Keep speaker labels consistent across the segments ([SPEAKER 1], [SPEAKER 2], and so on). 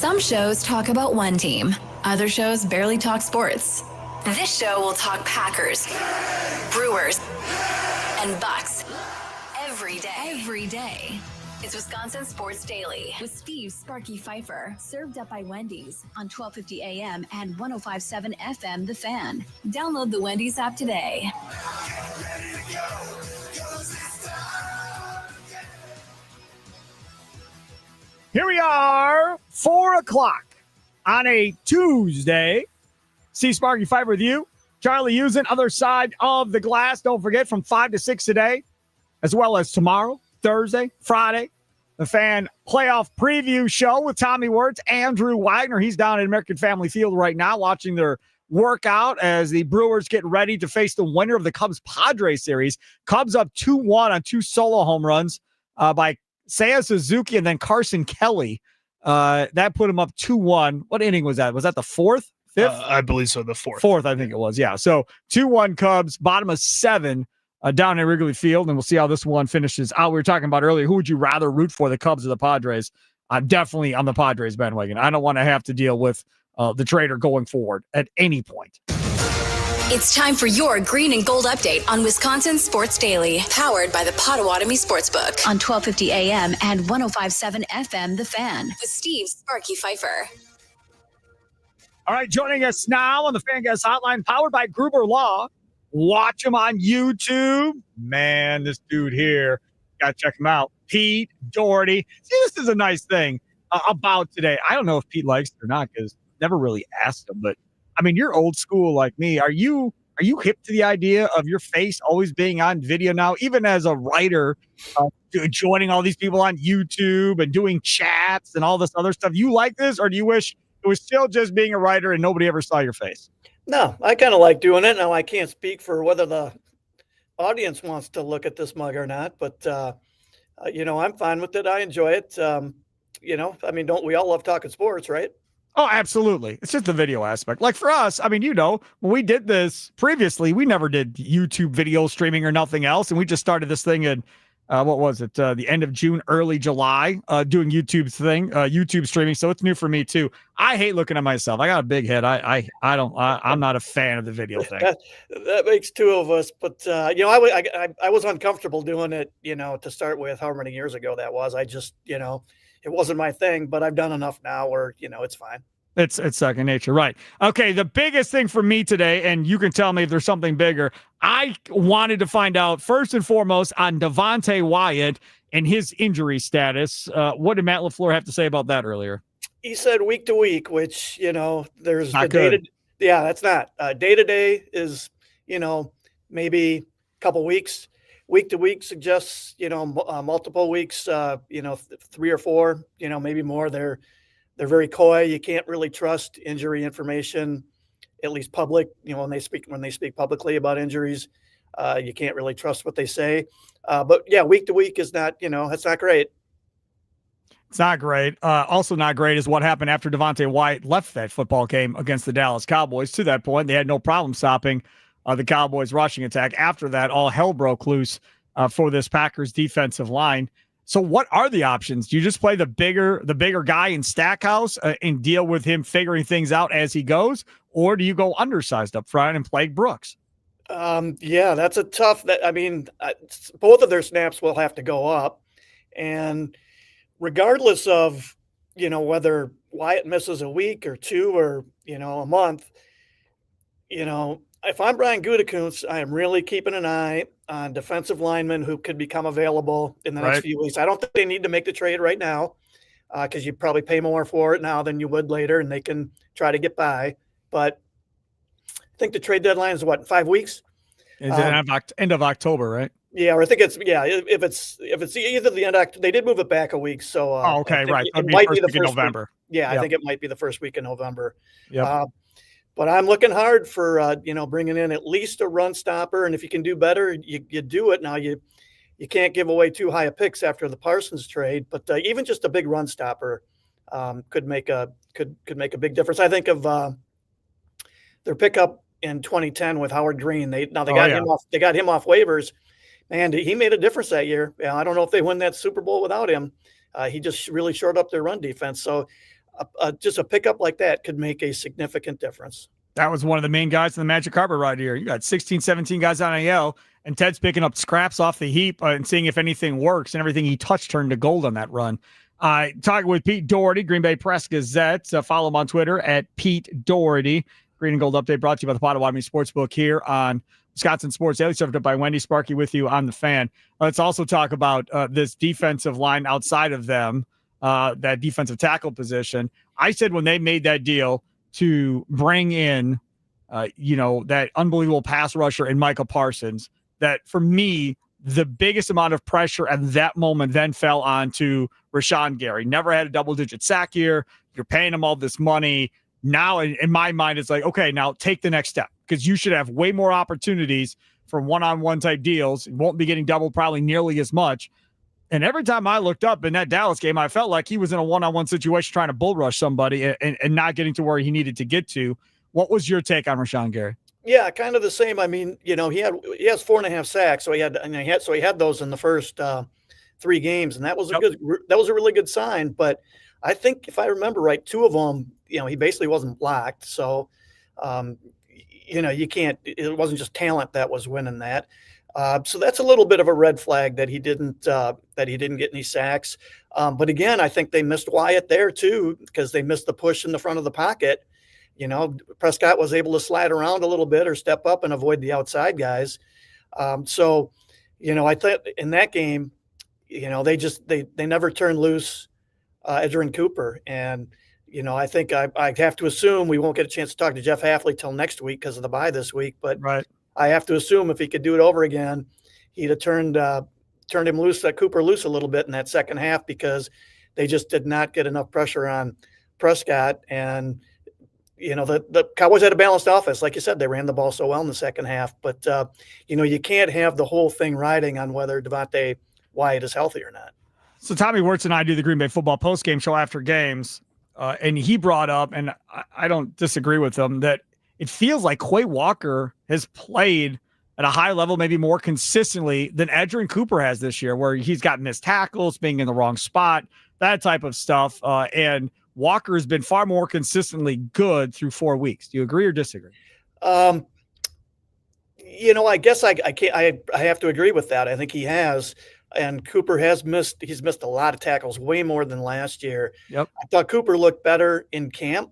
[SPEAKER 1] Some shows talk about one team. Other shows barely talk sports. This show will talk Packers, Brewers, and Bucks every day. It's Wisconsin Sports Daily with Steve Sparky Fifer, served up by Wendy's on 1250 AM and 105.7 FM The Fan. Download the Wendy's app today.
[SPEAKER 2] Here we are, 4 o'clock on a Tuesday. See Sparky Fifer with you. Charlie Usen, other side of the glass. Don't forget, from 5 to 6 today, as well as tomorrow, Thursday, Friday, the Fan playoff preview show with Tommy Wirtz, Andrew Wagner. He's down at American Family Field right now watching their workout as the Brewers get ready to face the winner of the Cubs-Padres series. Cubs up 2-1 on 2 solo home runs by Seiya Suzuki and then Carson Kelly. That put him up 2-1. What inning was that? Was that the fourth? Fifth?
[SPEAKER 3] I believe so, the fourth.
[SPEAKER 2] Fourth, I think it was, yeah. So 2-1 Cubs, bottom of 7 down at Wrigley Field, and we'll see how this one finishes out. We were talking about earlier, who would you rather root for, the Cubs or the Padres? I'm definitely on the Padres bandwagon. I don't want to have to deal with the trader going forward at any point.
[SPEAKER 1] It's time for your green and gold update on Wisconsin Sports Daily, powered by the Potawatomi Sportsbook on 1250 AM and 105.7 FM The Fan with Steve Sparky Fifer.
[SPEAKER 2] All right, joining us now on the Fan Guest Hotline, powered by Gruber Law. Watch him on YouTube. Man, this dude here, got to check him out. Pete Dougherty. See, this is a nice thing about today. I don't know if Pete likes it or not because never really asked him, but I mean, you're old school like me. Are you hip to the idea of your face always being on video now, even as a writer, joining all these people on YouTube and doing chats and all this other stuff? You like this, or do you wish it was still just being a writer and nobody ever saw your face?
[SPEAKER 4] No, I kind of like doing it. Now, I can't speak for whether the audience wants to look at this mug or not, but, I'm fine with it. I enjoy it. I mean, don't we all love talking sports, right?
[SPEAKER 2] Oh, absolutely. It's just the video aspect. Like for us, I mean, when we did this previously, we never did YouTube video streaming or nothing else. And we just started this thing in, the end of June, early July, doing YouTube streaming. So it's new for me too. I hate looking at myself. I got a big head. I'm not a fan of the video thing.
[SPEAKER 4] That makes two of us. But, I was uncomfortable doing it, to start with, however many years ago that was. I just, it wasn't my thing, but I've done enough now where, it's fine.
[SPEAKER 2] It's second nature. Right. Okay. The biggest thing for me today, and you can tell me if there's something bigger, I wanted to find out first and foremost on Devontae Wyatt and his injury status. What did Matt LaFleur have to say about that earlier?
[SPEAKER 4] He said week to week, which, there's
[SPEAKER 2] not
[SPEAKER 4] the
[SPEAKER 2] good.
[SPEAKER 4] data. Yeah, that's not day to day is, maybe a couple weeks. Week to week suggests, multiple weeks, 3 or 4, maybe more. They're very coy. You can't really trust injury information, at least public. When they speak publicly about injuries, you can't really trust what they say. But yeah, week to week is not, that's not great.
[SPEAKER 2] It's not great. Also not great is what happened after Devontae Wyatt left that football game against the Dallas Cowboys. To that point, they had no problem stopping the Cowboys' rushing attack. After that, all hell broke loose for this Packers defensive line. So what are the options? Do you just play the bigger guy in Stackhouse and deal with him figuring things out as he goes? Or do you go undersized up front and play Brooks?
[SPEAKER 4] Yeah, that's a tough. Both of their snaps will have to go up. And regardless of, whether Wyatt misses a week or 2 or, a month, if I'm Brian Gutekunst, I am really keeping an eye on defensive linemen who could become available in the next few weeks. I don't think they need to make the trade right now because you probably pay more for it now than you would later, and they can try to get by. But I think the trade deadline is what, 5 weeks?
[SPEAKER 2] It's end of October, right?
[SPEAKER 4] Yeah, or I think if it's either the end of October, they did move it back a week. So
[SPEAKER 2] okay, right.
[SPEAKER 4] It might be the first
[SPEAKER 2] week in November.
[SPEAKER 4] Yeah, yep. I think it might be the first week in November.
[SPEAKER 2] Yep.
[SPEAKER 4] But I'm looking hard for, bringing in at least a run stopper. And if you can do better, you do it. Now, you can't give away too high a picks after the Parsons trade, but even just a big run stopper could make a big difference. I think of their pickup in 2010 with Howard Green. They got him off waivers. Man, he made a difference that year. I don't know if they win that Super Bowl without him. He just really shored up their run defense. So just a pickup like that could make a significant difference.
[SPEAKER 2] That was one of the main guys in the magic carpet right here. You got 16, 17 guys on AL, and Ted's picking up scraps off the heap and seeing if anything works, and everything he touched turned to gold on that run. Talking with Pete Dougherty, Green Bay Press Gazette. Follow him on Twitter at Pete Dougherty. Green and Gold Update brought to you by the Potawatomi Sportsbook here on Wisconsin Sports Daily, served up by Wendy. Sparky with you on the Fan. Let's also talk about this defensive line outside of them, that defensive tackle position. I said when they made that deal to bring in, that unbelievable pass rusher in Micah Parsons, that for me, the biggest amount of pressure at that moment then fell onto Rashawn Gary. Never had a double-digit sack year. You're paying him all this money. Now, in my mind, it's like, okay, now take the next step, because you should have way more opportunities for one-on-one type deals. You won't be getting doubled probably nearly as much. And every time I looked up in that Dallas game, I felt like he was in a one-on-one situation trying to bull rush somebody and not getting to where he needed to get to. What was your take on Rashawn Gary?
[SPEAKER 4] Yeah, kind of the same. I mean, he has 4.5 sacks, so he had those in the first 3 games, and that was a really good sign. But I think if I remember right, 2 of them, he basically wasn't blocked. So, you can't. It wasn't just talent that was winning that. So that's a little bit of a red flag that he didn't get any sacks. But again, I think they missed Wyatt there too, because they missed the push in the front of the pocket. Prescott was able to slide around a little bit or step up and avoid the outside guys. I thought in that game, they never turned loose Edgerrin Cooper. And, I think I have to assume we won't get a chance to talk to Jeff Hafley till next week because of the bye this week. But
[SPEAKER 2] right.
[SPEAKER 4] I have to assume if he could do it over again, he'd have turned him loose, Cooper loose a little bit in that second half, because they just did not get enough pressure on Prescott. And, the Cowboys had a balanced offense. Like you said, they ran the ball so well in the second half. But, you can't have the whole thing riding on whether Devontae Wyatt is healthy or not.
[SPEAKER 2] So Tommy Wirtz and I do the Green Bay football postgame show after games, and he brought up, and I don't disagree with him, that it feels like Quay Walker has played at a high level, maybe more consistently than Edgerrin Cooper has this year, where he's got missed tackles, being in the wrong spot, that type of stuff. And Walker has been far more consistently good through 4 weeks. Do you agree or disagree?
[SPEAKER 4] I guess I have to agree with that. I think he has. And Cooper he's missed a lot of tackles, way more than last year.
[SPEAKER 2] Yep.
[SPEAKER 4] I thought Cooper looked better in camp.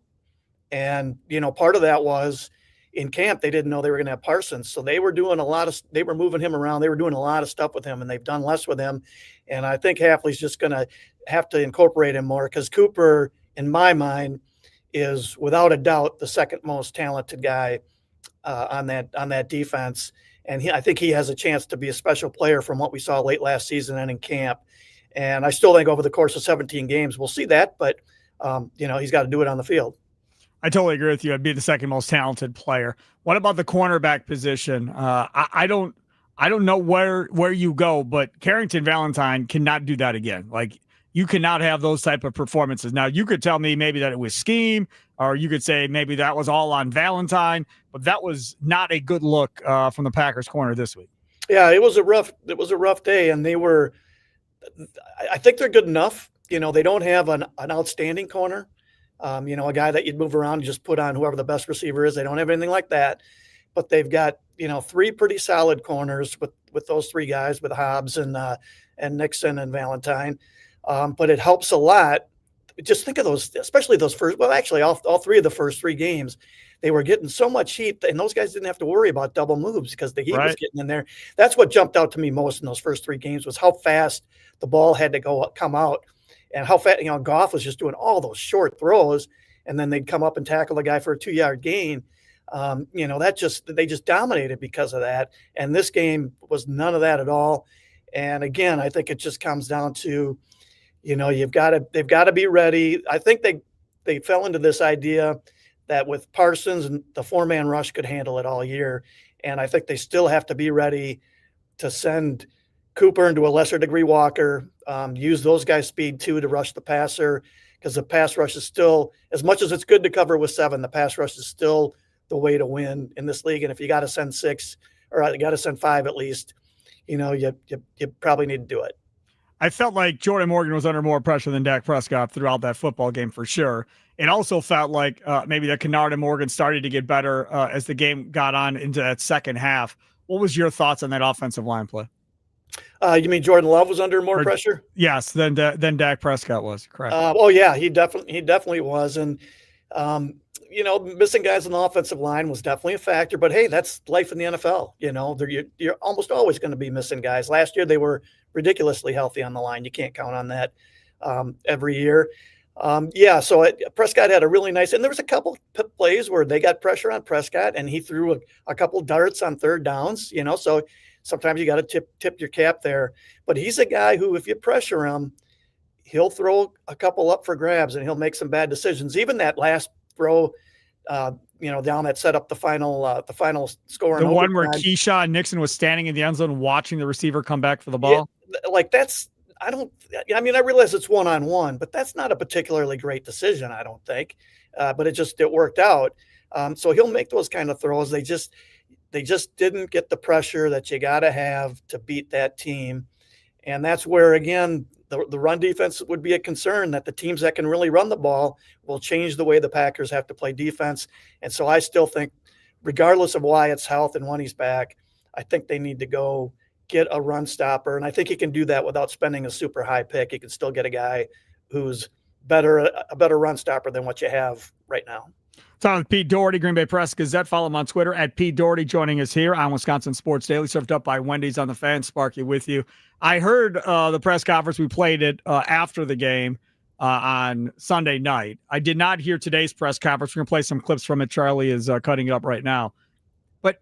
[SPEAKER 4] And, part of that was in camp, they didn't know they were going to have Parsons. So they were moving him around. They were doing a lot of stuff with him, and they've done less with him. And I think Hafley's just going to have to incorporate him more, because Cooper, in my mind, is without a doubt the second most talented guy on that defense. And I think he has a chance to be a special player from what we saw late last season and in camp. And I still think over the course of 17 games, we'll see that. But, he's got to do it on the field.
[SPEAKER 2] I totally agree with you. I'd be the second most talented player. What about the cornerback position? I don't know where you go, but Carrington Valentine cannot do that again. Like, you cannot have those type of performances. Now, you could tell me maybe that it was scheme, or you could say maybe that was all on Valentine, but that was not a good look from the Packers corner this week.
[SPEAKER 4] Yeah, it was a rough day, and I think they're good enough. They don't have an outstanding corner. A guy that you'd move around and just put on whoever the best receiver is. They don't have anything like that, but they've got, 3 pretty solid corners with those 3 guys, with Hobbs and Nixon and Valentine. But it helps a lot. Just think of those, especially those first, well, actually all 3 of the first 3 games, they were getting so much heat, and those guys didn't have to worry about double moves because the heat was getting in there. That's what jumped out to me most in those first 3 games, was how fast the ball had to come out. And how fast, Goff was just doing all those short throws, and then they'd come up and tackle the guy for a 2-yard gain. They just dominated because of that. And this game was none of that at all. And again, I think it just comes down to, they've got to be ready. I think they fell into this idea that with Parsons and the 4-man rush could handle it all year. And I think they still have to be ready to send Cooper, and to a lesser degree Walker, use those guys' speed too to rush the passer, because the pass rush is still, as much as it's good to cover with 7, the pass rush is still the way to win in this league. And if you got to send 6, or you got to send 5 at least, you probably need to do it.
[SPEAKER 2] I felt like Jordan Morgan was under more pressure than Dak Prescott throughout that football game for sure. It also felt like maybe that Kennard and Morgan started to get better as the game got on into that second half. What was your thoughts on that offensive line play?
[SPEAKER 4] You mean Jordan Love was under more pressure?
[SPEAKER 2] Yes, than Dak Prescott was. Correct.
[SPEAKER 4] Oh yeah, he definitely was, and missing guys on the offensive line was definitely a factor. But hey, that's life in the NFL. You're almost always going to be missing guys. Last year they were ridiculously healthy on the line. You can't count on that every year. So Prescott had a really nice, and there was a couple plays where they got pressure on Prescott, and he threw a couple darts on third downs. So sometimes you got to tip your cap there. But he's a guy who, if you pressure him, he'll throw a couple up for grabs, and he'll make some bad decisions. Even that last throw, down that set up the final score.
[SPEAKER 2] The one where Keyshawn Nixon was standing in the end zone watching the receiver come back for the ball.
[SPEAKER 4] I realize it's one-on-one, but that's not a particularly great decision, I don't think. But it worked out. So he'll make those kind of throws. They just didn't get the pressure that you got to have to beat that team. And that's where, again, the run defense would be a concern, that the teams that can really run the ball will change the way the Packers have to play defense. And so I still think, regardless of Wyatt's health and when he's back, I think they need to go get a run stopper. And I think he can do that without spending a super high pick. He can still get a guy who's a better run stopper than what you have right now.
[SPEAKER 2] Talking with Pete Dougherty, Green Bay Press Gazette. Follow him on Twitter at Pete Dougherty, joining us here on Wisconsin Sports Daily, served up by Wendy's on the Fan. Sparky with you. I heard the press conference. We played it after the game on Sunday night. I did not hear today's press conference. We're going to play some clips from it. Charlie is cutting it up right now. But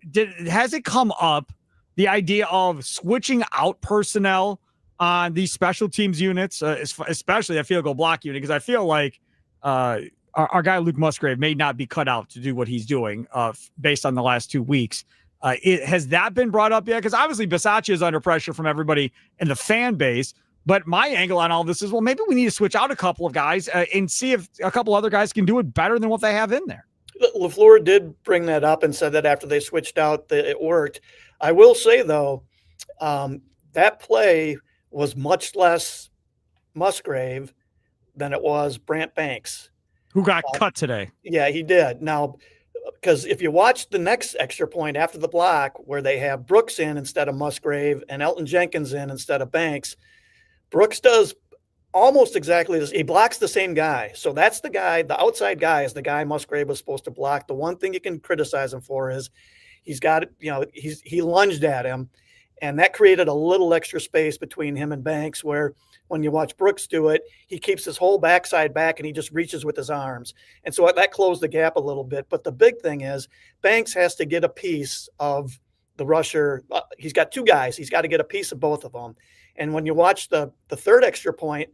[SPEAKER 2] has it come up, the idea of switching out personnel on these special teams units, especially that field goal block unit? Because I feel like our guy Luke Musgrave may not be cut out to do what he's doing based on the last 2 weeks. Has that been brought up yet? Because obviously Bisaccia is under pressure from everybody in the fan base. But my angle on all this is, well, maybe we need to switch out a couple of guys and see if a couple other guys can do it better than what they have in there.
[SPEAKER 4] LaFleur did bring that up and said that after they switched out, that it worked. I will say, though, that play was much less Musgrave than it was Brant Banks,
[SPEAKER 2] who got cut today.
[SPEAKER 4] Yeah, he did. Now, because if you watch the next extra point after the block where they have Brooks in instead of Musgrave and Elton Jenkins in instead of Banks, Brooks does almost exactly this. He blocks the same guy. So that's the guy, the outside guy is the guy Musgrave was supposed to block. The one thing you can criticize him for is he's got it, he lunged at him, and that created a little extra space between him and Banks, where when you watch Brooks do it, he keeps his whole backside back and he just reaches with his arms. And so that closed the gap a little bit. But the big thing is Banks has to get a piece of the rusher. He's got two guys. He's got to get a piece of both of them. And when you watch the third extra point,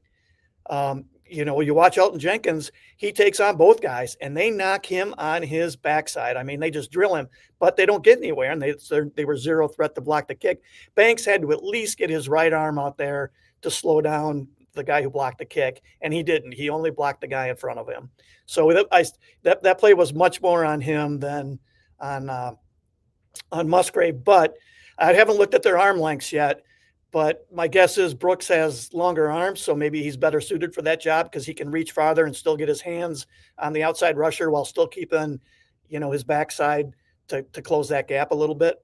[SPEAKER 4] you watch Elton Jenkins, he takes on both guys and they knock him on his backside. I mean, they just drill him, but they don't get anywhere, and they were zero threat to block the kick. Banks had to at least get his right arm out there to slow down the guy who blocked the kick, and he didn't. He only blocked the guy in front of him. So that play was much more on him than on Musgrave. But I haven't looked at their arm lengths yet. But my guess is Brooks has longer arms, so maybe he's better suited for that job because he can reach farther and still get his hands on the outside rusher while still keeping, his backside to close that gap a little bit.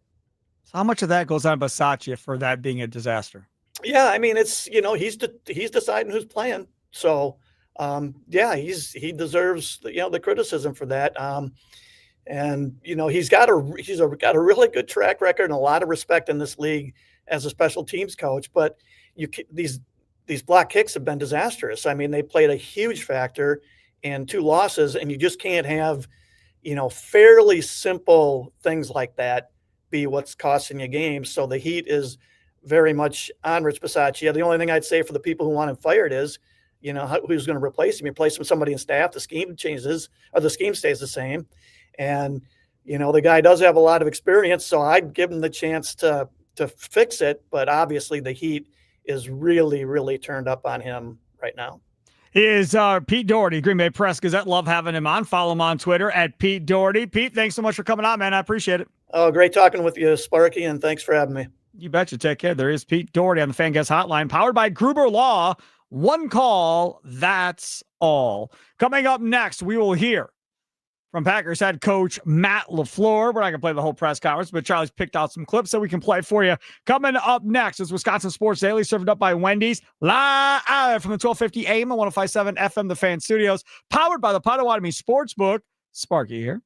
[SPEAKER 2] So how much of that goes on Bisaccia for that being a disaster?
[SPEAKER 4] Yeah, I mean, it's, he's deciding who's playing. So, he deserves the criticism for that. And he's got a really good track record and a lot of respect in this league as a special teams coach, but these block kicks have been disastrous. I mean, they played a huge factor in 2 losses, and you just can't have, fairly simple things like that be what's costing you games. So the heat is very much on Rich Bisaccia. The only thing I'd say for the people who want him fired is, who's going to replace him? You replace him with somebody in staff, the scheme changes, or the scheme stays the same. And, the guy does have a lot of experience, so I'd give him the chance to fix it, but obviously the heat is really, really turned up on him right now.
[SPEAKER 2] He is Pete Dougherty, Green Bay Press Gazette. Love having him on. Follow him on Twitter at Pete Dougherty. Pete, thanks so much for coming on, man. I appreciate it.
[SPEAKER 4] Oh, great talking with you, Sparky, and thanks for having me.
[SPEAKER 2] You betcha. Take care. There is Pete Dougherty on the Fan Guest Hotline, powered by Gruber Law. One call, that's all. Coming up next, we will hear from Packers head coach Matt LaFleur. We're not going to play the whole press conference, but Charlie's picked out some clips that we can play for you. Coming up next is Wisconsin Sports Daily, served up by Wendy's, live from the 1250 AM and 105.7 FM, the Fan Studios, powered by the Potawatomi Sportsbook. Sparky here.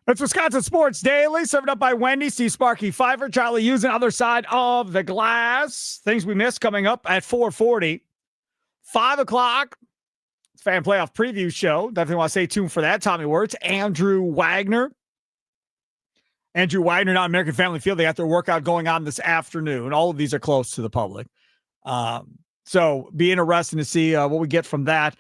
[SPEAKER 2] It's Wisconsin Sports Daily, served up by Wendy, Steve Sparky, Fifer, Charlie Usen, other side of the glass. Things we missed coming up at 4:40. 5 o'clock, fan playoff preview show. Definitely want to stay tuned for that. Tommy Wirtz, Andrew Wagner. Andrew Wagner, not American Family Field. They got their workout going on this afternoon. All of these are close to the public. So be interesting to see what we get from that.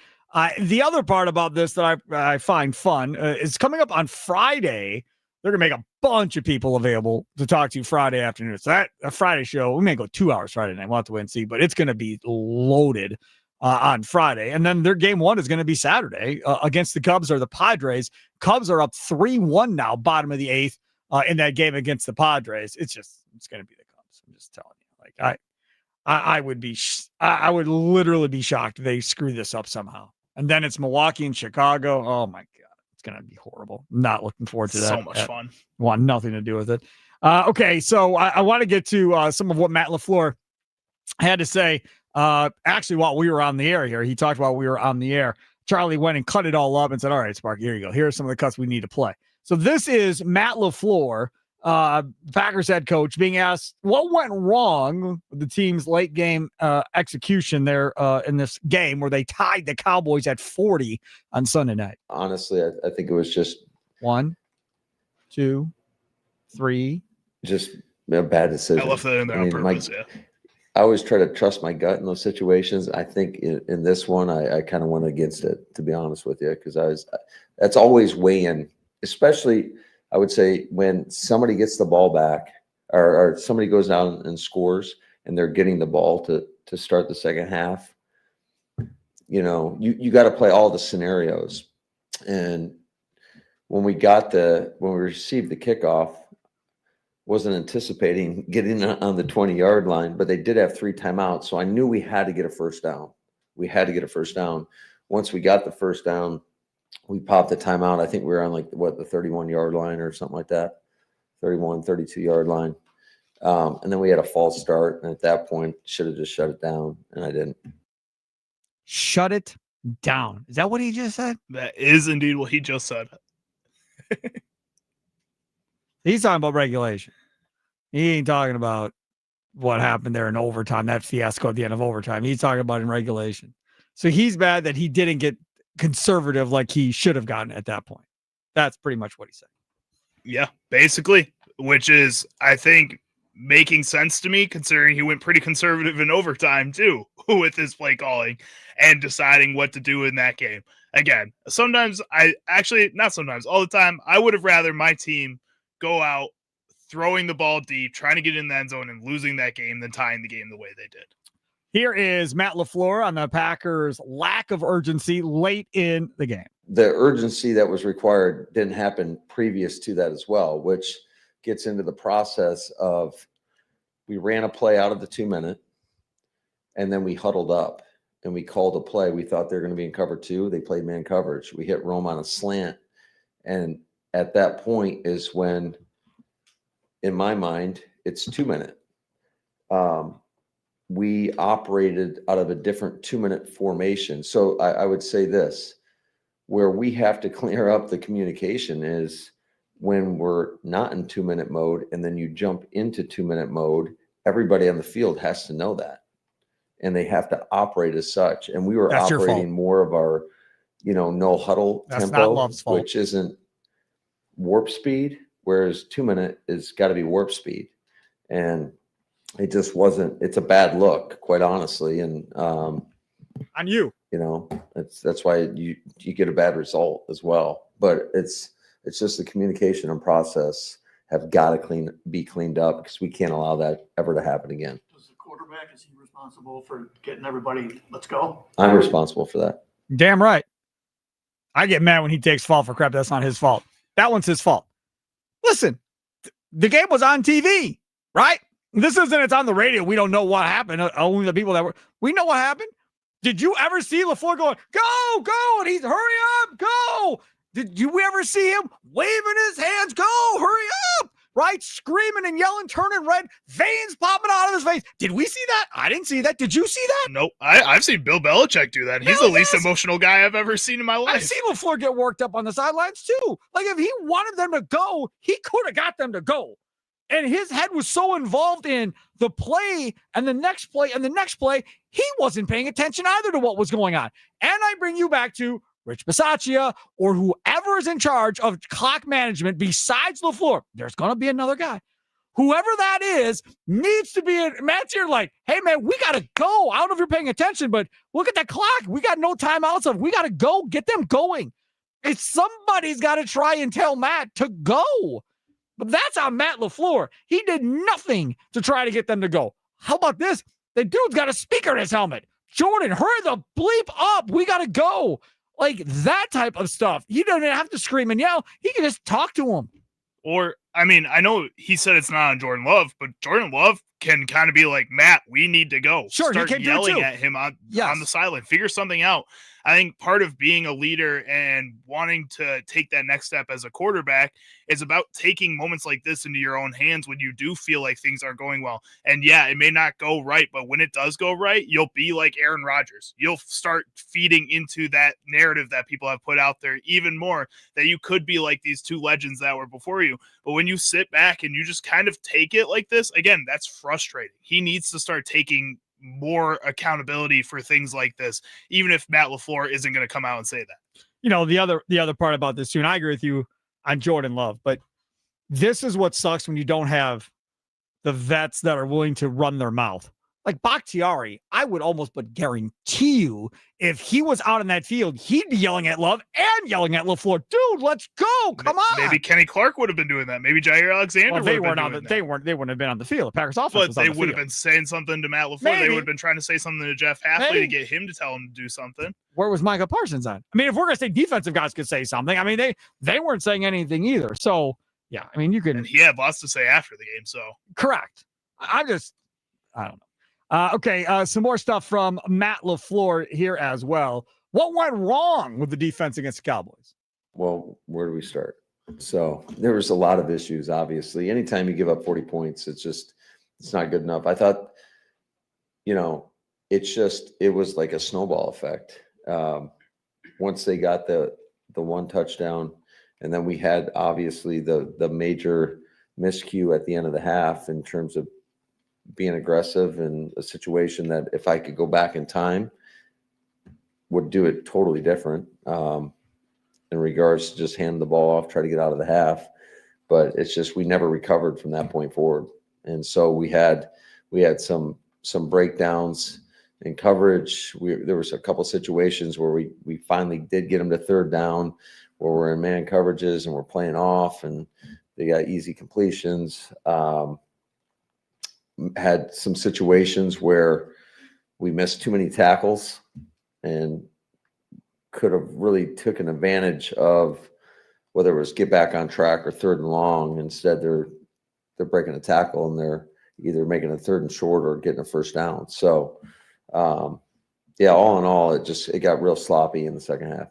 [SPEAKER 2] The other part about this that I find fun is coming up on Friday. They're going to make a bunch of people available to talk to Friday afternoon. So that a Friday show, we may go 2 hours Friday night. We'll have to wait and see, but it's going to be loaded on Friday. And then their game one is going to be Saturday against the Cubs or the Padres. Cubs are up 3-1 now, bottom of the eighth in that game against the Padres. It's going to be the Cubs. I'm just telling you. Like I would literally be shocked if they screw this up somehow. And then it's Milwaukee and Chicago. Oh my God, it's going to be horrible. Not looking forward to that.
[SPEAKER 3] So much fun.
[SPEAKER 2] Want nothing to do with it. Okay, so I want to get to some of what Matt LaFleur had to say. Actually, while we were on the air here, he talked while we were on the air. Charlie went and cut it all up and said, "All right, Sparky, here you go. Here are some of the cuts we need to play." So this is Matt LaFleur, Packers head coach, being asked what went wrong with the team's late game execution there in this game where they tied the Cowboys at 40 on Sunday night.
[SPEAKER 5] Honestly, I think it was just
[SPEAKER 2] 1, 2, 3.
[SPEAKER 5] Just a bad decision.
[SPEAKER 3] I left that in there on purpose.
[SPEAKER 5] I always try to trust my gut in those situations. I think in this one, I kind of went against it, to be honest with you, because that's always weighing, especially I would say when somebody gets the ball back or somebody goes down and scores and they're getting the ball to start the second half. You know, you got to play all the scenarios. And when we received the kickoff, wasn't anticipating getting on the 20-yard line, but they did have 3 timeouts. So I knew we had to get a first down. Once we got the first down, we popped the timeout. I think we were on the 31-yard line or something like that, 31, 32-yard line. And then we had a false start. And at that point, should have just shut it down. And I didn't.
[SPEAKER 2] Shut it down. Is that what he just said?
[SPEAKER 3] That is indeed what he just said.
[SPEAKER 2] He's talking about regulation. He ain't talking about what happened there in overtime, that fiasco at the end of overtime. He's talking about in regulation. So he's mad that he didn't get conservative like he should have gotten at that point. That's pretty much what he said.
[SPEAKER 3] Yeah, basically, which is, I think, making sense to me considering he went pretty conservative in overtime too with his play calling and deciding what to do in that game. Again, all the time, I would have rather my team go out throwing the ball deep, trying to get in the end zone and losing that game than tying the game the way they did.
[SPEAKER 2] Here is Matt LaFleur on the Packers' lack of urgency late in the game.
[SPEAKER 5] The urgency that was required didn't happen previous to that as well, which gets into the process of we ran a play out of the 2-minute and then we huddled up and we called a play. We thought they were going to be in cover 2. They played man coverage. We hit Rome on a slant. And at that point is when, in my mind, it's 2-minute. We operated out of a different 2-minute formation. So I would say this, where we have to clear up the communication is when we're not in 2-minute mode and then you jump into 2-minute mode, everybody on the field has to know that. And they have to operate as such. And we were operating more of our, no huddle tempo, which isn't warp speed, whereas 2-minute is got to be warp speed. And it just wasn't, it's a bad look, quite honestly. And
[SPEAKER 2] on you,
[SPEAKER 5] that's why you get a bad result as well. But it's just the communication and process have got to be cleaned up because we can't allow that ever to happen again.
[SPEAKER 4] Does the quarterback, is he responsible for getting everybody, let's go?
[SPEAKER 5] I'm responsible for that.
[SPEAKER 2] Damn right. I get mad when he takes fault for crap. That's not his fault. That one's his fault. Listen, the game was on TV, right? This isn't, it's on the radio. We don't know what happened. Only the people we know what happened. Did you ever see LaFleur going, go, and he's hurry up, go? Did you ever see him waving his hands, go, hurry up? right? Screaming and yelling, turning red, veins popping out of his face. Did we see that? I didn't see that. Did you see that?
[SPEAKER 3] Nope. I've seen Bill Belichick do that. He's the least emotional guy I've ever seen in my life.
[SPEAKER 2] I've seen LaFleur get worked up on the sidelines too. Like if he wanted them to go, he could have got them to go. And his head was so involved in the play and the next play and the next play, he wasn't paying attention either to what was going on. And I bring you back to Rich Bisaccia or whoever is in charge of clock management besides LaFleur. There's going to be another guy. Whoever that is needs to be Matt's here like, hey, man, we got to go. I don't know if you're paying attention, but look at that clock. We got no timeouts. We got to go. Get them going. It's somebody's got to try and tell Matt to go. But that's on Matt LaFleur. He did nothing to try to get them to go. How about this? The dude's got a speaker in his helmet. Jordan, hurry the bleep up. We got to go. Like that type of stuff. He doesn't have to scream and yell. He can just talk to him.
[SPEAKER 3] Or, I mean, I know he said it's not on Jordan Love, but Jordan Love can kind of be like, Matt, we need to go.
[SPEAKER 2] Sure,
[SPEAKER 3] Start
[SPEAKER 2] he can
[SPEAKER 3] yelling at him on the sideline. Figure something out. I think part of being a leader and wanting to take that next step as a quarterback is about taking moments like this into your own hands when you do feel like things aren't going well. And yeah, it may not go right, but when it does go right, you'll be like Aaron Rodgers. You'll start feeding into that narrative that people have put out there even more, that you could be like these two legends that were before you. But when you sit back and you just kind of take it like this, again, that's frustrating. He needs to start taking more accountability for things like this, even if Matt LaFleur isn't going to come out and say that.
[SPEAKER 2] You know, the other part about this too, and I agree with you on Jordan Love, but this is what sucks when you don't have the vets that are willing to run their mouth. Like Bakhtiari, I would almost but guarantee you if he was out in that field, he'd be yelling at Love and yelling at LaFleur. Dude, let's go. Come on.
[SPEAKER 3] Maybe Kenny Clark would have been doing that. Maybe Jair Alexander
[SPEAKER 2] they wouldn't have been on the field. The Packers offense was on the field.
[SPEAKER 3] But they would have been saying something to Matt LaFleur.
[SPEAKER 2] Maybe.
[SPEAKER 3] They would have been trying to say something to Jeff Hafley to get him to tell him to do something.
[SPEAKER 2] Where was Micah Parsons on? I mean, if we're going to say defensive guys could say something, I mean, they weren't saying anything either. So, yeah, I mean, you can.
[SPEAKER 3] And he had lots to say after the game, so.
[SPEAKER 2] Correct. I don't know. Okay, some more stuff from Matt LaFleur here as well. What went wrong with the defense against the Cowboys?
[SPEAKER 5] Well, where do we start? So there was a lot of issues, obviously. Anytime you give up 40 points, it's not good enough. I thought, it was like a snowball effect. Once they got the one touchdown, and then we had obviously the major miscue at the end of the half in terms of being aggressive in a situation that if I could go back in time would do it totally different in regards to just hand the ball off, try to get out of the half. But it's just, we never recovered from that point forward. And so we had some breakdowns in coverage. There was a couple situations where we finally did get them to third down where we're in man coverages and we're playing off and they got easy completions. Had some situations where we missed too many tackles and could have really taken advantage of whether it was get back on track or third and long. Instead, they're breaking a tackle and they're either making a third and short or getting a first down. So, all in all, it got real sloppy in the second half.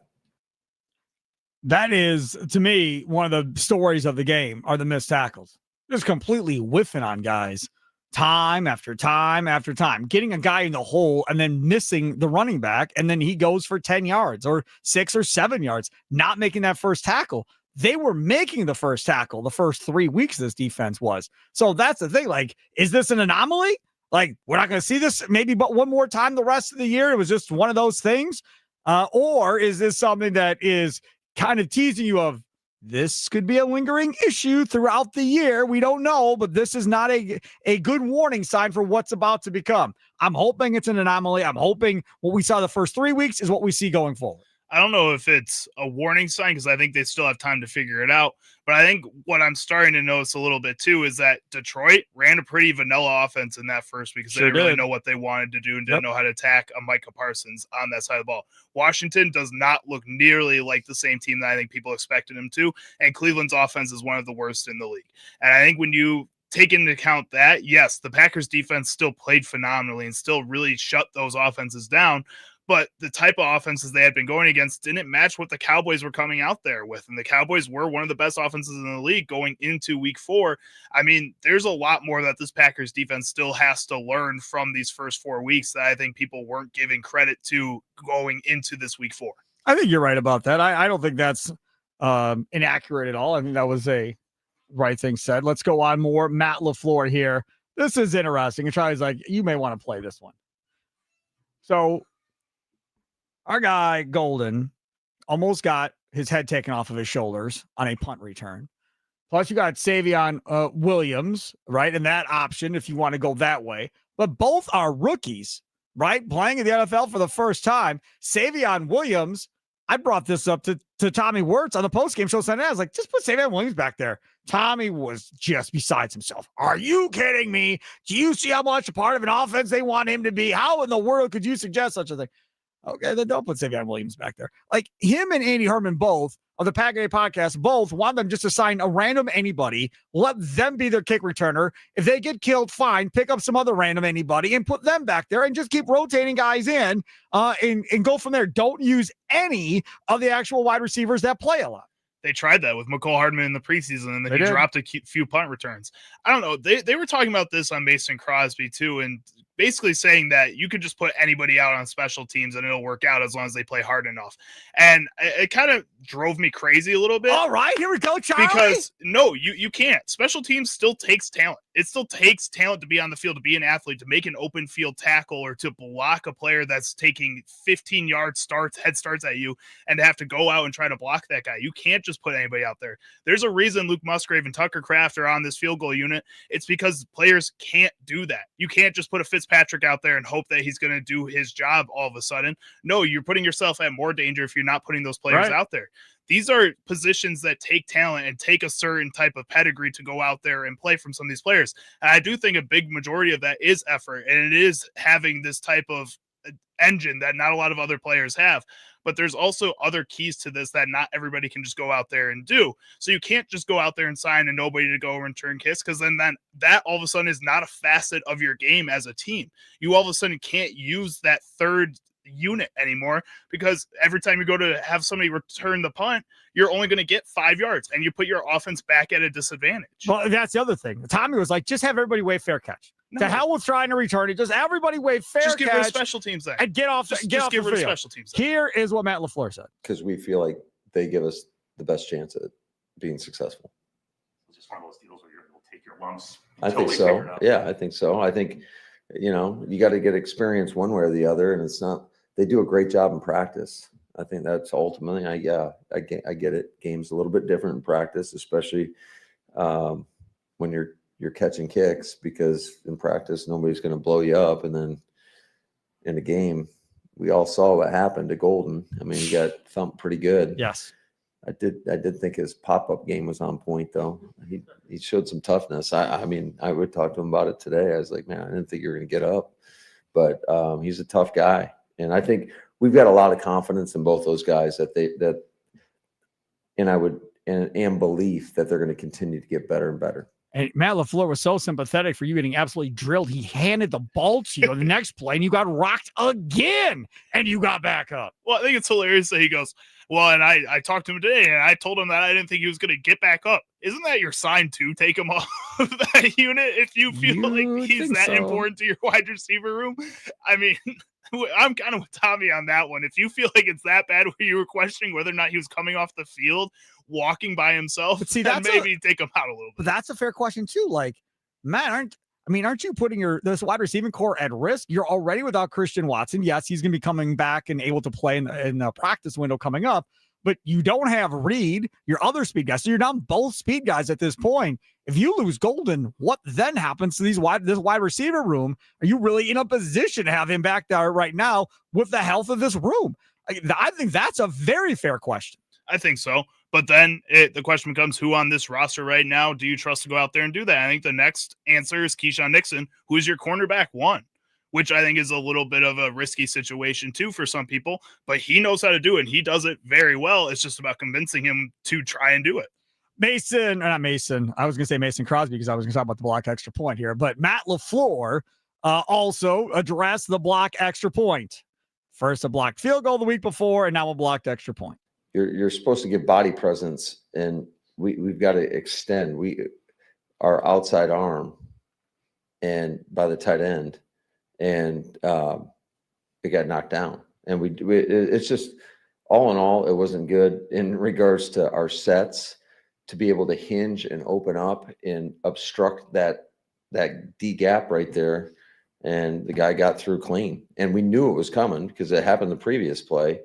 [SPEAKER 2] That is, to me, one of the stories of the game are the missed tackles. Just completely whiffing on guys. Time after time after time, getting a guy in the hole and then missing the running back. And then he goes for 10 yards or 6 or 7 yards, not making that first tackle. They were making the first tackle the first 3 weeks this defense was. So that's the thing. Like, is this an anomaly? Like, we're not going to see this maybe but one more time the rest of the year. It was just one of those things. Or is this something that is kind of teasing you of, this could be a lingering issue throughout the year. We don't know, but this is not a good warning sign for what's about to become. I'm hoping it's an anomaly. I'm hoping what we saw the first 3 weeks is what we see going forward.
[SPEAKER 3] I don't know if it's a warning sign because I think they still have time to figure it out. But I think what I'm starting to notice a little bit too is that Detroit ran a pretty vanilla offense in that first week because they didn't really know what they wanted to do and didn't know how to attack a Micah Parsons on that side of the ball. Washington does not look nearly like the same team that I think people expected him to. And Cleveland's offense is one of the worst in the league. And I think when you take into account that, yes, the Packers defense still played phenomenally and still really shut those offenses down. but the type of offenses they had been going against didn't match what the Cowboys were coming out there with. And the Cowboys were one of the best offenses in the league going into week 4. I mean, there's a lot more that this Packers defense still has to learn from these first 4 weeks that I think people weren't giving credit to going into this week 4.
[SPEAKER 2] I think you're right about that. I don't think that's inaccurate at all. I think that was a right thing said. Let's go on more. Matt LaFleur here. This is interesting. And Charlie's like, you may want to play this one. So our guy Golden almost got his head taken off of his shoulders on a punt return. Plus you got Savion Williams, right? And that option, if you want to go that way. But both are rookies, right? Playing in the NFL for the first time. Savion Williams, I brought this up to Tommy Wirtz on the postgame show Sunday. I was like, just put Savion Williams back there. Tommy was just besides himself. Are you kidding me? Do you see how much a part of an offense they want him to be? How in the world could you suggest such a thing? Okay, then don't put Savion Williams back there. Like him and Andy Herman both of the Pack A podcast, both want them just to sign a random anybody, let them be their kick returner. If they get killed, fine, pick up some other random anybody and put them back there and just keep rotating guys in and go from there. Don't use any of the actual wide receivers that play a lot.
[SPEAKER 3] They tried that with McCole Hardman in the preseason, and then he dropped a few punt returns. I don't know. They were talking about this on Mason Crosby too, and basically saying that you could just put anybody out on special teams and it'll work out as long as they play hard enough. And it kind of drove me crazy a little bit.
[SPEAKER 2] All right, here we go, Charlie.
[SPEAKER 3] Because no, you can't. Special teams still takes talent. It still takes talent to be on the field, to be an athlete, to make an open field tackle, or to block a player that's taking 15-yard head starts at you, and to have to go out and try to block that guy. You can't just put anybody out there. There's a reason Luke Musgrave and Tucker Kraft are on this field goal unit. It's because players can't do that. You can't just put a Fitzpatrick out there and hope that he's going to do his job all of a sudden. No, you're putting yourself at more danger if you're not putting those players out there. These are positions that take talent and take a certain type of pedigree to go out there and play from some of these players. And I do think a big majority of that is effort, and it is having this type of engine that not a lot of other players have. But there's also other keys to this that not everybody can just go out there and do. So you can't just go out there and sign and nobody to go return kicks, because then that all of a sudden is not a facet of your game as a team. You all of a sudden can't use that third unit anymore, because every time you go to have somebody return the punt, you're only going to get 5 yards, and you put your offense back at a disadvantage.
[SPEAKER 2] Well, that's the other thing. Tommy was like, just have everybody wave fair catch. No. To hell with trying to return it. Just everybody wave fair catch.
[SPEAKER 3] Just get rid of special teams then.
[SPEAKER 2] And get off the
[SPEAKER 3] special teams then.
[SPEAKER 2] Here is what Matt LaFleur said.
[SPEAKER 5] Because we feel like they give us the best chance at being successful.
[SPEAKER 6] It's just one of those deals where you'll take your lumps.
[SPEAKER 5] I think so. Yeah, I think so. I think, you got to get experience one way or the other, and it's not. They do a great job in practice. I think that's ultimately, I get it. Game's a little bit different in practice, especially when you're catching kicks, because in practice nobody's going to blow you up, and then in the game we all saw what happened to Golden. I mean, he got thumped pretty good.
[SPEAKER 2] Yes,
[SPEAKER 5] I did think his pop-up game was on point though. He showed some toughness. I mean, I would talk to him about it today. I was like, man, I didn't think you were going to get up, but he's a tough guy. And I think we've got a lot of confidence in both those guys and belief that they're going to continue to get better and better.
[SPEAKER 2] And Matt LaFleur was so sympathetic for you getting absolutely drilled. He handed the ball to you on the next play, and you got rocked again, and you got back up.
[SPEAKER 3] Well, I think it's hilarious that he goes, well, and I talked to him today, and I told him that I didn't think he was going to get back up. Isn't that your sign to take him off of that unit if you feel like he's that important to your wide receiver room? I mean, I'm kind of with Tommy on that one. If you feel like it's that bad where you were questioning whether or not he was coming off the field, walking by himself, then maybe take him out a little bit.
[SPEAKER 2] But that's a fair question too. Like, Matt, aren't you putting this wide receiving core at risk? You're already without Christian Watson. Yes, he's going to be coming back and able to play in the practice window coming up, but you don't have Reed, your other speed guys. So you're down both speed guys at this point. If you lose Golden, what then happens to this wide receiver room? Are you really in a position to have him back there right now with the health of this room? I think that's a very fair question.
[SPEAKER 3] I think so. But then the question becomes, who on this roster right now do you trust to go out there and do that? I think the next answer is Keyshawn Nixon, who is your cornerback one, which I think is a little bit of a risky situation too for some people, but he knows how to do it, and he does it very well. It's just about convincing him to try and do it.
[SPEAKER 2] I was going to say Mason Crosby because I was going to talk about the block extra point here, but Matt LaFleur also addressed the block extra point. First a blocked field goal the week before, and now a blocked extra point.
[SPEAKER 5] You're supposed to get body presence, and we've got to extend our outside arm and by the tight end, and it got knocked down. And it's just all in all, it wasn't good in regards to our sets to be able to hinge and open up and obstruct that D gap right there. And the guy got through clean, and we knew it was coming because it happened the previous play.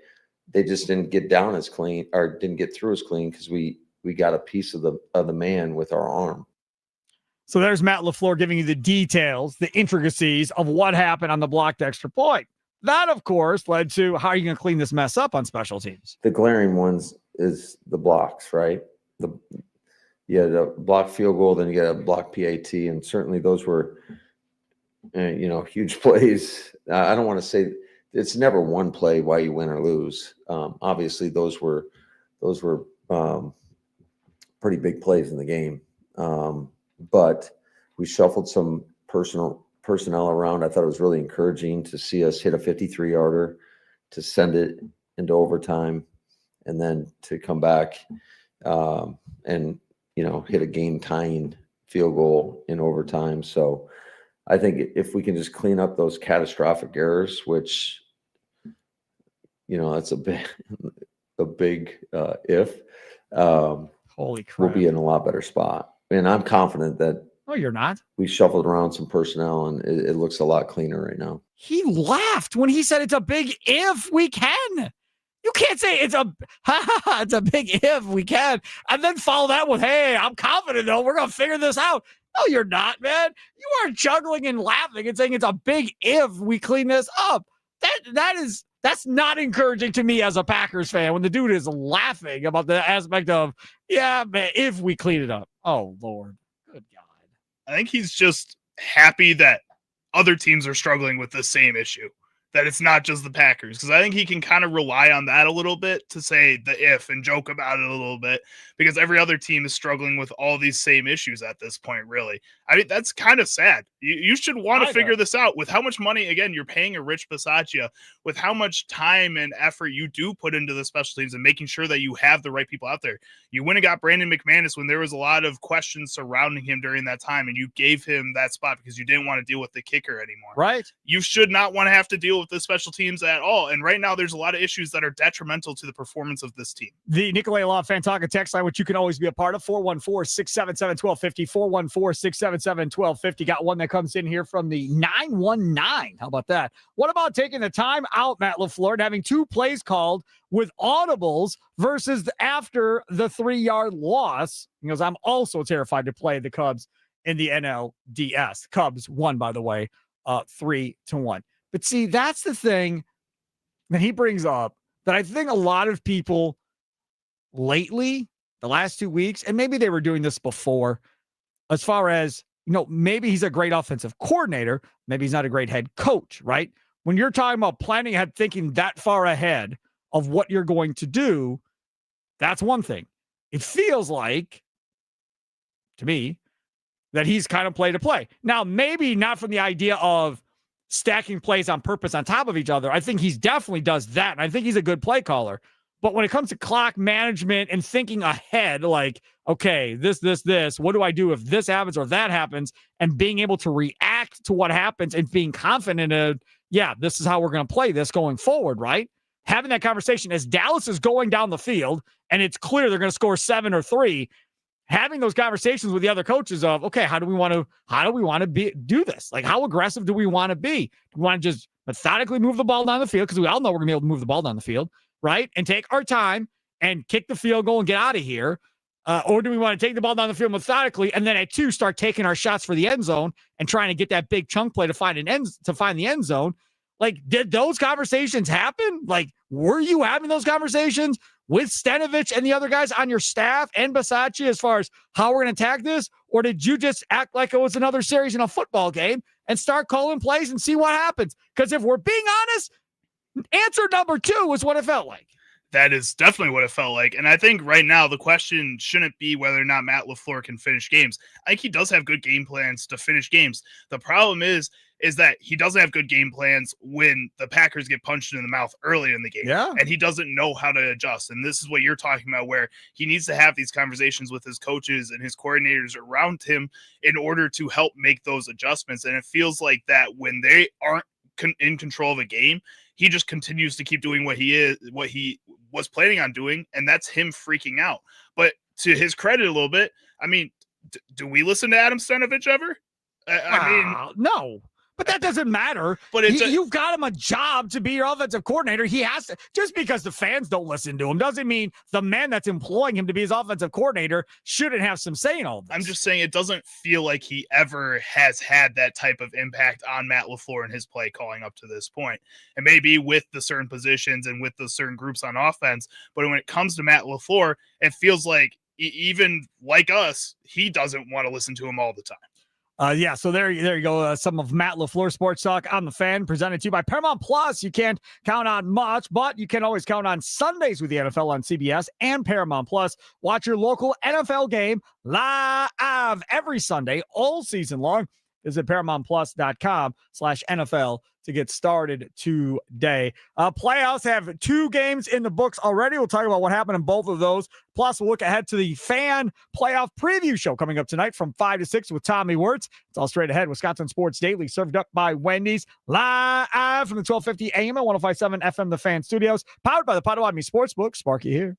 [SPEAKER 5] They just didn't get down as clean, or didn't get through as clean, because we got a piece of the man with our arm.
[SPEAKER 2] So there's Matt LaFleur giving you the details, the intricacies of what happened on the blocked extra point. That, of course, led to how are you going to clean this mess up on special teams?
[SPEAKER 5] The glaring ones is the blocks, right? The block field goal, then you get a block PAT, and certainly those were, huge plays. I don't want to say it's never one play why you win or lose. Obviously, those were pretty big plays in the game. But we shuffled some personnel around. I thought it was really encouraging to see us hit a 53-yarder, to send it into overtime, and then to come back and hit a game-tying field goal in overtime. So I think if we can just clean up those catastrophic errors, which that's a big if.
[SPEAKER 2] Holy crap!
[SPEAKER 5] We'll be in a lot better spot. And I'm confident that.
[SPEAKER 2] Oh, you're not?
[SPEAKER 5] We shuffled around some personnel, and it looks a lot cleaner right now.
[SPEAKER 2] He laughed when he said it's a big if we can. You can't say it's a big if we can, and then follow that with, hey, I'm confident, though. We're going to figure this out. No, you're not, man. You are juggling and laughing and saying it's a big if we clean this up. That's not encouraging to me as a Packers fan when the dude is laughing about the aspect of, yeah, man, if we clean it up. Oh, Lord. Good God.
[SPEAKER 3] I think he's just happy that other teams are struggling with the same issue, that it's not just the Packers. Because I think he can kind of rely on that a little bit to say the if and joke about it a little bit, because every other team is struggling with all these same issues at this point, really. I mean, that's kind of sad. You should want to figure this out with how much money, again, you're paying a Rich Bisaccia, with how much time and effort you do put into the special teams and making sure that you have the right people out there. You went and got Brandon McManus when there was a lot of questions surrounding him during that time, and you gave him that spot because you didn't want to deal with the kicker anymore.
[SPEAKER 2] Right.
[SPEAKER 3] You should not want to have to deal with the special teams at all. And right now there's a lot of issues that are detrimental to the performance of this team.
[SPEAKER 2] The Nicolay Law Fan Talk text line, which you can always be a part of, 414-677-1250, 414-677-1250. Got one that comes in here from the 919. How about that? What about taking the time out, Matt LaFleur, and having two plays called with audibles versus after the 3-yard loss? He goes, I'm also terrified to play the Cubs in the NLDS. Cubs won, by the way, 3-1. But see, that's the thing that he brings up that I think a lot of people lately, the last 2 weeks, and maybe they were doing this before, as far as, maybe he's a great offensive coordinator, maybe he's not a great head coach, right? When you're talking about planning ahead, thinking that far ahead of what you're going to do, that's one thing. It feels like, to me, that he's kind of play to play. Now, maybe not from the idea of stacking plays on purpose on top of each other. I think he's definitely does that, and I think he's a good play caller. But when it comes to clock management and thinking ahead, like, okay, this, what do I do if this happens or that happens, and being able to react to what happens and being confident in, this is how we're going to play this going forward, right? Having that conversation as Dallas is going down the field and it's clear they're going to score 7 or 3, having those conversations with the other coaches of, okay, how do we want to do this? Like, how aggressive do we want to be? Do we want to just methodically move the ball down the field? Because we all know we're going to be able to move the ball down the field, right? And take our time and kick the field goal and get out of here. Or do we want to take the ball down the field methodically and then at 2 start taking our shots for the end zone and trying to get that big chunk play to find the end zone? Like, did those conversations happen? Like, were you having those conversations with Stenovich and the other guys on your staff and Bisaccia as far as how we're going to attack this? Or did you just act like it was another series in a football game and start calling plays and see what happens? Because if we're being honest, answer number 2 is what it felt like.
[SPEAKER 3] That is definitely what it felt like. And I think right now the question shouldn't be whether or not Matt LaFleur can finish games. I think he does have good game plans to finish games. The problem is is that he doesn't have good game plans when the Packers get punched in the mouth early in the game.
[SPEAKER 2] Yeah.
[SPEAKER 3] And he doesn't know how to adjust. And this is what you're talking about, where he needs to have these conversations with his coaches and his coordinators around him in order to help make those adjustments. And it feels like that when they aren't in control of a game, he just continues to keep doing what he was planning on doing. And that's him freaking out. But to his credit a little bit, I mean, do we listen to Adam Stenavich ever? I mean,
[SPEAKER 2] no. But that doesn't matter.
[SPEAKER 3] But
[SPEAKER 2] you've got him a job to be your offensive coordinator. He has to. Just because the fans don't listen to him doesn't mean the man that's employing him to be his offensive coordinator shouldn't have some say in all this.
[SPEAKER 3] I'm just saying it doesn't feel like he ever has had that type of impact on Matt LaFleur and his play calling up to this point. And maybe with the certain positions and with the certain groups on offense. But when it comes to Matt LaFleur, it feels like even like us, he doesn't want to listen to him all the time.
[SPEAKER 2] So there you go. Some of Matt LaFleur Sports Talk on the Fan, presented to you by Paramount Plus. You can't count on much, but you can always count on Sundays with the NFL on CBS and Paramount Plus. Watch your local NFL game live every Sunday, all season long. Visit ParamountPlus.com/NFL to get started today. Playoffs have 2 games in the books already. We'll talk about what happened in both of those. Plus, we'll look ahead to the Fan Playoff Preview Show coming up tonight from 5 to 6 with Tommy Wirtz. It's all straight ahead. Wisconsin Sports Daily, served up by Wendy's, live from the 1250 AM and 105.7 FM The Fan Studios, powered by the Potawatomi Sportsbook. Sparky here.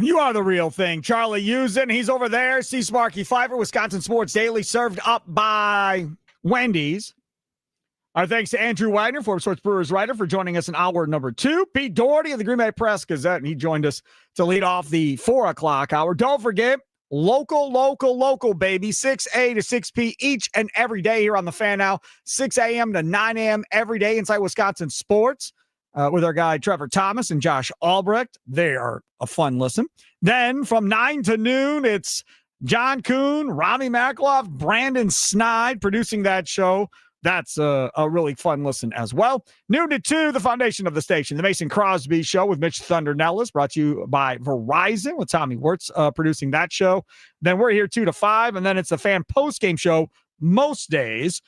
[SPEAKER 2] You are the real thing. Charlie Usen, he's over there. See Sparky Fifer, Wisconsin Sports Daily, served up by Wendy's. Our thanks to Andrew Wagner, Forbes Sports Brewers writer, for joining us in hour number 2. Pete Dougherty of the Green Bay Press Gazette, and he joined us to lead off the 4 o'clock hour. Don't forget, local, baby. 6A to 6P each and every day here on the Fan now. 6 a.m. to 9 a.m. every day inside Wisconsin Sports with our guy Trevor Thomas and Josh Albrecht. They are a fun listen. Then from 9 to noon, it's John Kuhn, Rami Makloff, Brandon Snide producing that show. That's a really fun listen as well. Noon to 2, the foundation of the station, the Mason Crosby Show with Mitch Thunder Nellis, brought to you by Verizon with Tommy Wirtz producing that show. Then we're here 2 to 5, and then it's the Fan postgame show most days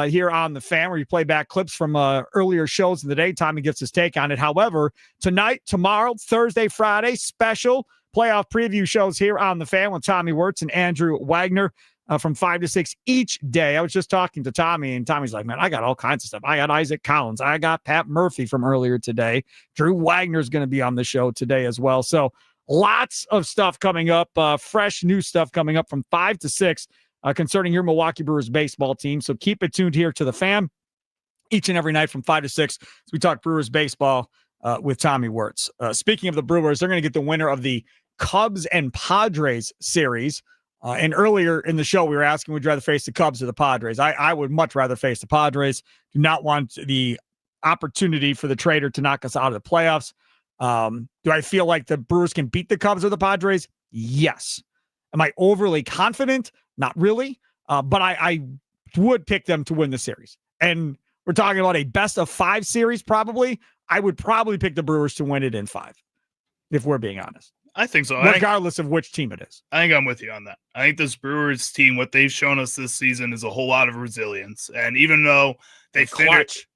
[SPEAKER 2] here on the Fan, where you play back clips from earlier shows in the day. Tommy gets his take on it. However, tonight, tomorrow, Thursday, Friday, special playoff preview shows here on the Fan with Tommy Wirtz and Andrew Wagner. From 5 to 6 each day. I was just talking to Tommy, and Tommy's like, man, I got all kinds of stuff. I got Isaac Collins. I got Pat Murphy from earlier today. Drew Wagner's going to be on the show today as well. So lots of stuff coming up, fresh new stuff coming up from 5 to 6 concerning your Milwaukee Brewers baseball team. So keep it tuned here to the Fan each and every night from 5 to 6 as we talk Brewers baseball with Tommy Wirtz. Speaking of the Brewers, they're going to get the winner of the Cubs and Padres series. And earlier in the show, we were asking, would you rather face the Cubs or the Padres? I would much rather face the Padres. Do not want the opportunity for the trader to knock us out of the playoffs. Do I feel like the Brewers can beat the Cubs or the Padres? Yes. Am I overly confident? Not really. But I would pick them to win the series. And we're talking about a best-of-5 series probably. I would probably pick the Brewers to win it in 5, if we're being honest.
[SPEAKER 3] I think so.
[SPEAKER 2] Regardless of which team it is.
[SPEAKER 3] I think I'm with you on that. I think this Brewers team, what they've shown us this season is a whole lot of resilience. And even though they
[SPEAKER 2] clutch.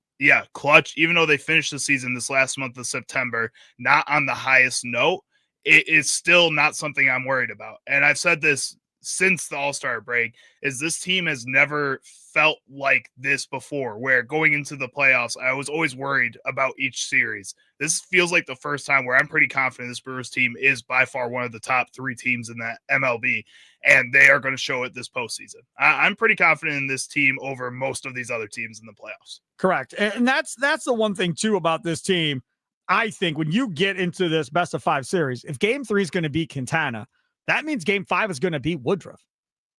[SPEAKER 3] Clutch. Even though they finished the season this last month of September, not on the highest note, it is still not something I'm worried about. And I've said this since the All-Star break, is this team has never felt like this before, where going into the playoffs, I was always worried about each series. This feels like the first time where I'm pretty confident this Brewers team is by far one of the top 3 teams in that MLB, and they are going to show it this postseason. I'm pretty confident in this team over most of these other teams in the playoffs.
[SPEAKER 2] Correct. And that's the one thing, too, about this team. I think when you get into this best-of-5 series, if Game 3 is going to be Quintana, that means Game 5 is going to be Woodruff.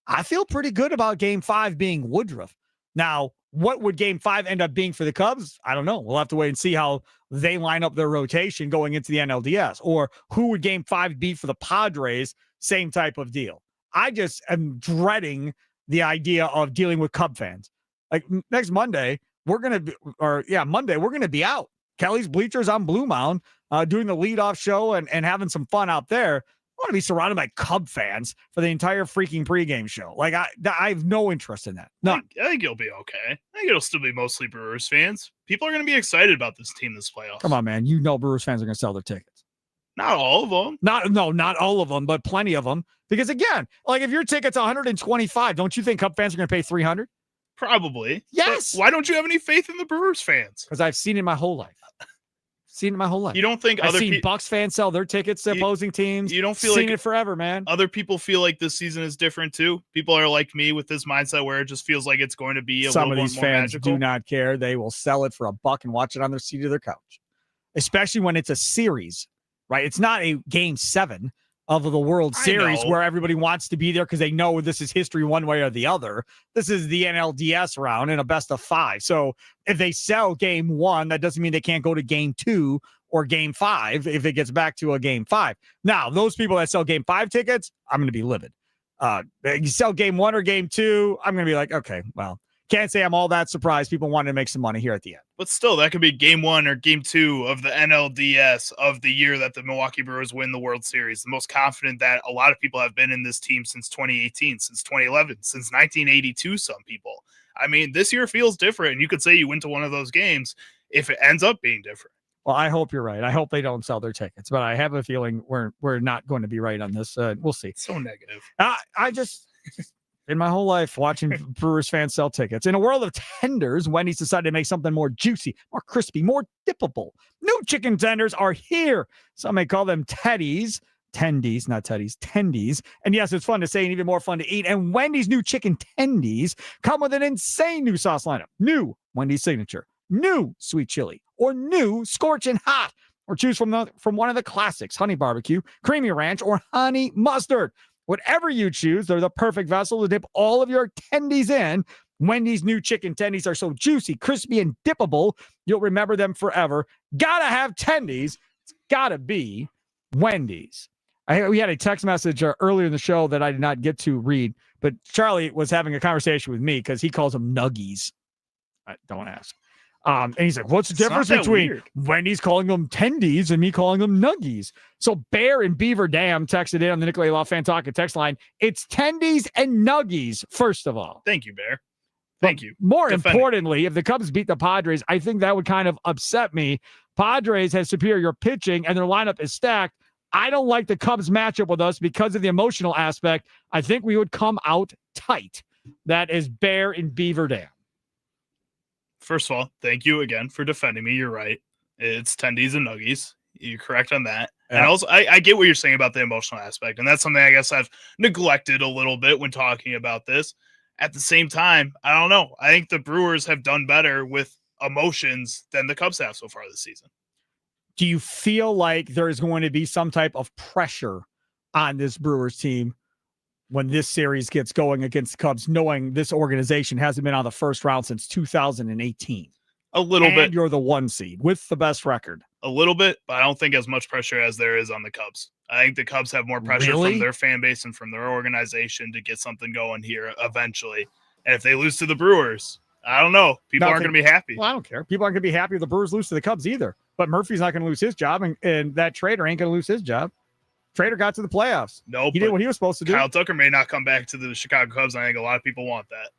[SPEAKER 2] I feel pretty good about Game 5 being Woodruff. Now, what would Game 5 end up being for the Cubs? I don't know. We'll have to wait and see how they line up their rotation going into the NLDS. Or who would Game 5 be for the Padres? Same type of deal. I just am dreading the idea of dealing with Cub fans. Like next Monday, we're going to be out. Kelly's Bleachers on Blue Mound doing the leadoff show and having some fun out there. I want to be surrounded by Cub fans for the entire freaking pregame show. Like I have no interest in that. None.
[SPEAKER 3] I think you'll be okay. I think it'll still be mostly Brewers fans. People are going to be excited about this team this playoffs.
[SPEAKER 2] Come on, man. You know Brewers fans are going to sell their tickets.
[SPEAKER 3] Not all of them.
[SPEAKER 2] Not all of them, but plenty of them. Because again, like if your ticket's $125, don't you think Cub fans are going to pay $300?
[SPEAKER 3] Probably.
[SPEAKER 2] Yes.
[SPEAKER 3] But why don't you have any faith in the Brewers fans?
[SPEAKER 2] Because I've seen it my whole life. You don't think
[SPEAKER 3] I've
[SPEAKER 2] seen Bucks fans sell their tickets to opposing teams?
[SPEAKER 3] You don't feel
[SPEAKER 2] seen
[SPEAKER 3] like
[SPEAKER 2] it forever, man.
[SPEAKER 3] Other people feel like this season is different too. People are like me with this mindset where it just feels like it's going to be
[SPEAKER 2] Some of
[SPEAKER 3] little
[SPEAKER 2] these
[SPEAKER 3] more
[SPEAKER 2] fans
[SPEAKER 3] magical.
[SPEAKER 2] do not care. They will sell it for $1 and watch it on their seat of their couch, especially when it's a series, right? It's not a Game 7 of the World Series where everybody wants to be there because they know this is history one way or the other. This is the NLDS round in a best-of-5. So if they sell Game 1, that doesn't mean they can't go to Game 2 or Game 5 if it gets back to a Game 5. Now, those people that sell Game 5 tickets, I'm going to be livid. You sell Game 1 or Game 2, I'm going to be like, okay, well, can't say I'm all that surprised. People wanted to make some money here at the end.
[SPEAKER 3] But still, that could be Game 1 or Game 2 of the NLDS of the year that the Milwaukee Brewers win the World Series. The most confident that a lot of people have been in this team since 2018, since 2011, since 1982, some people. I mean, this year feels different, and you could say you went to one of those games if it ends up being different.
[SPEAKER 2] Well, I hope you're right. I hope they don't sell their tickets, but I have a feeling we're not going to be right on this. We'll see.
[SPEAKER 3] So negative.
[SPEAKER 2] I just... in my whole life, watching Brewers fans sell tickets. In a world of tenders, Wendy's decided to make something more juicy, more crispy, more dippable. New chicken tenders are here. Some may call them teddies. tendies, not teddies, tendies. And yes, it's fun to say and even more fun to eat. And Wendy's new chicken tendies come with an insane new sauce lineup. New Wendy's signature, new sweet chili, or new scorching hot. Or choose from one of the classics, honey barbecue, creamy ranch, or honey mustard. Whatever you choose, they're the perfect vessel to dip all of your tendies in. Wendy's new chicken tendies are so juicy, crispy, and dippable, you'll remember them forever. Gotta have tendies. It's gotta be Wendy's. We had a text message earlier in the show that I did not get to read, but Charlie was having a conversation with me because he calls them nuggies. Don't ask. And he's like, what's the difference between Wendy's calling them tendies and me calling them nuggies? So Bear and Beaver Dam texted in on the Nicolay Law Fan Talk text line. It's tendies and nuggies, first of all.
[SPEAKER 3] Thank you, Bear. Thank you.
[SPEAKER 2] More importantly, if the Cubs beat the Padres, I think that would kind of upset me. Padres has superior pitching and their lineup is stacked. I don't like the Cubs matchup with us because of the emotional aspect. I think we would come out tight. That is Bear and Beaver Dam.
[SPEAKER 3] First of all, thank you again for defending me. You're right. It's tendies and nuggies. You're correct on that. Yeah. And also, I get what you're saying about the emotional aspect. And that's something I guess I've neglected a little bit when talking about this. At the same time, I don't know. I think the Brewers have done better with emotions than the Cubs have so far this season.
[SPEAKER 2] Do you feel like there is going to be some type of pressure on this Brewers team when this series gets going against the Cubs, knowing this organization hasn't been on the first round since 2018?
[SPEAKER 3] A little bit.
[SPEAKER 2] You're the 1 seed with the best record.
[SPEAKER 3] A little bit, but I don't think as much pressure as there is on the Cubs. I think the Cubs have more pressure from their fan base and from their organization to get something going here eventually. And if they lose to the Brewers, I don't know. People aren't going to be happy.
[SPEAKER 2] Well, I don't care. People aren't going to be happy if the Brewers lose to the Cubs either. But Murphy's not going to lose his job, and that Trader ain't going to lose his job. Trader got to the playoffs.
[SPEAKER 3] No,
[SPEAKER 2] he did what he was supposed to do.
[SPEAKER 3] Kyle Tucker may not come back to the Chicago Cubs. I think a lot of people want that.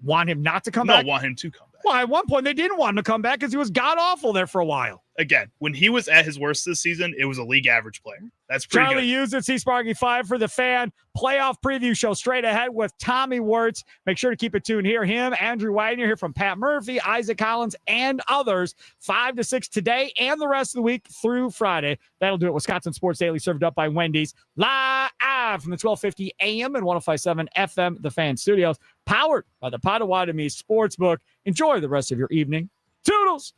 [SPEAKER 2] Want him not to come back?
[SPEAKER 3] No, want him to come back.
[SPEAKER 2] Well, at one point, they didn't want him to come back because he was god-awful there for a while.
[SPEAKER 3] Again, when he was at his worst this season, it was a league average player. That's pretty
[SPEAKER 2] Charlie
[SPEAKER 3] good.
[SPEAKER 2] used it. See Sparky Fifer for the Fan playoff preview show straight ahead with Tommy Wirtz. Make sure to keep it tuned here. Him, Andrew Wagner here from Pat Murphy, Isaac Collins, and others. 5 to 6 today and the rest of the week through Friday. That'll do it. Wisconsin Sports Daily served up by Wendy's. Live from the 1250 AM and 105.7 FM, the Fan Studios. Powered by the Potawatomi Sportsbook. Enjoy the rest of your evening. Toodles!